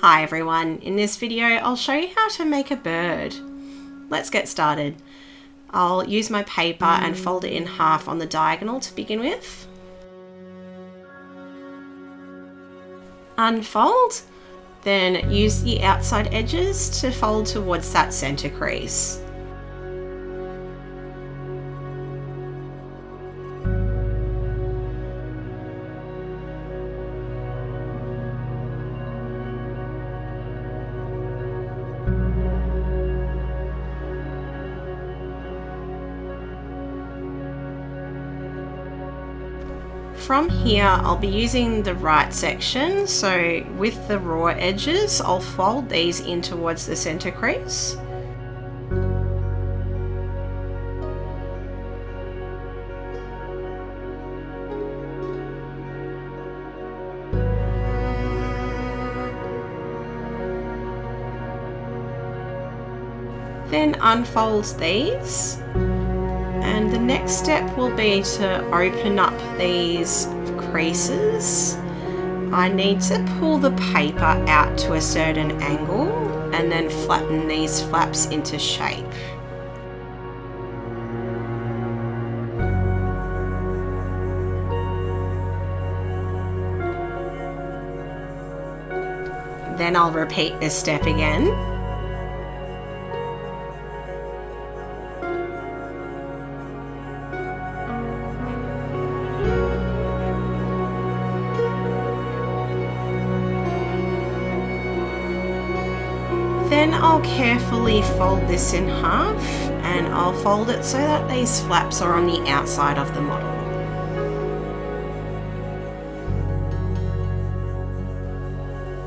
Hi everyone, in this video I'll show you how to make a bird. Let's get started. I'll use my paper and fold it in half on the diagonal to begin with. Unfold, then use the outside edges to fold towards that center crease. From here, I'll be using the right section, so with the raw edges, I'll fold these in towards the center crease. Then unfold these. And the next step will be to open up these creases. I need to pull the paper out to a certain angle and then flatten these flaps into shape. Then I'll repeat this step again. Then I'll carefully fold this in half, and I'll fold it so that these flaps are on the outside of the model.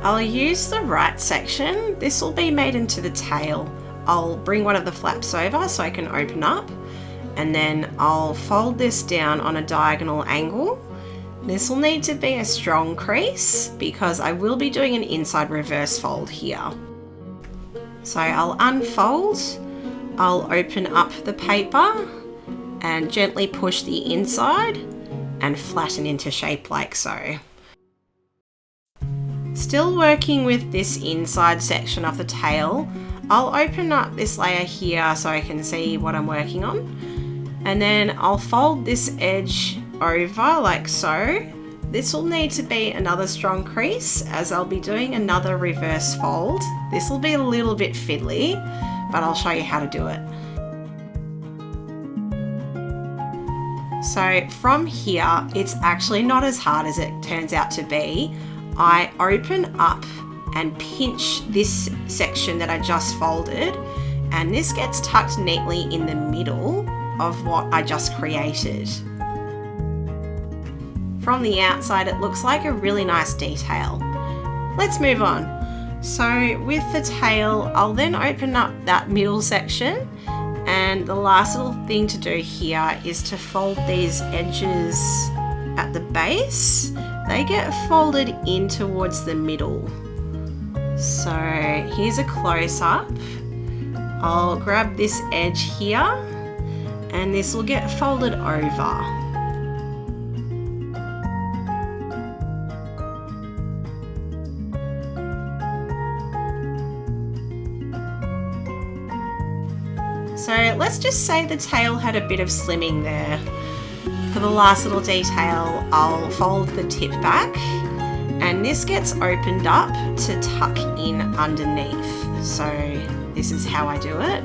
I'll use the right section. This will be made into the tail. I'll bring one of the flaps over so I can open up, and then I'll fold this down on a diagonal angle. This will need to be a strong crease because I will be doing an inside reverse fold here. So I'll unfold, I'll open up the paper and gently push the inside and flatten into shape like so. Still working with this inside section of the tail, I'll open up this layer here so I can see what I'm working on. And then I'll fold this edge over like so. This will need to be another strong crease as I'll be doing another reverse fold. This will be a little bit fiddly, but I'll show you how to do it. So from here, it's actually not as hard as it turns out to be. I open up and pinch this section that I just folded, and this gets tucked neatly in the middle of what I just created. From the outside, it looks like a really nice detail. Let's move on. So with the tail, I'll then open up that middle section, and the last little thing to do here is to fold these edges at the base. They get folded in towards the middle. So here's a close-up. I'll grab this edge here, and this will get folded over. So let's just say the tail had a bit of slimming there. For the last little detail, I'll fold the tip back, and this gets opened up to tuck in underneath. So this is how I do it.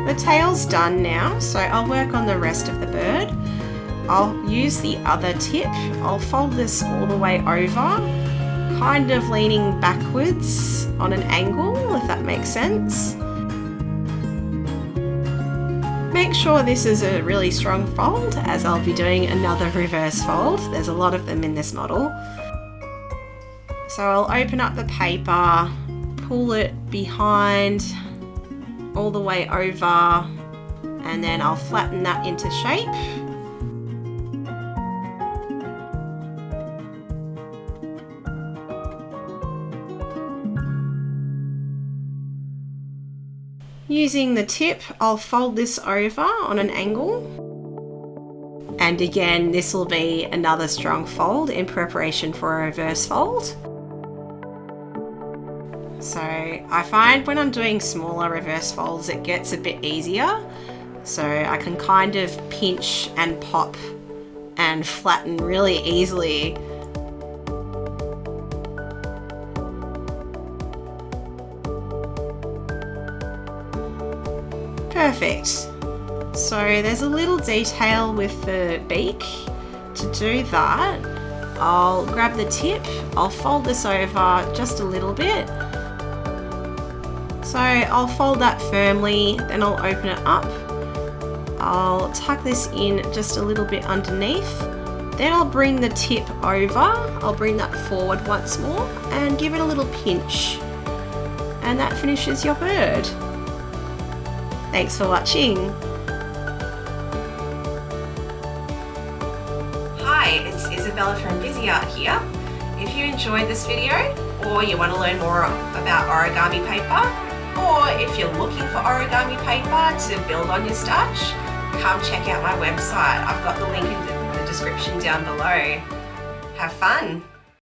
The tail's done now, so I'll work on the rest of the bird. I'll use the other tip. I'll fold this all the way over, kind of leaning backwards on an angle, if that makes sense. Make sure this is a really strong fold, as I'll be doing another reverse fold. There's a lot of them in this model. So I'll open up the paper, pull it behind, all the way over, and then I'll flatten that into shape. Using the tip, I'll fold this over on an angle. And again, this will be another strong fold in preparation for a reverse fold. So I find when I'm doing smaller reverse folds it gets a bit easier, so I can kind of pinch and pop and flatten really easily. Perfect. So there's a little detail with the beak. To do that, I'll grab the tip, I'll fold this over just a little bit. So I'll fold that firmly, then I'll open it up. I'll tuck this in just a little bit underneath. Then I'll bring the tip over, I'll bring that forward once more and give it a little pinch. And that finishes your bird. Thanks for watching. Hi, it's Isabella from Bizzi Art here. If you enjoyed this video, or you want to learn more about origami paper, or if you're looking for origami paper to build on your stash, come check out my website. I've got the link in the description down below. Have fun!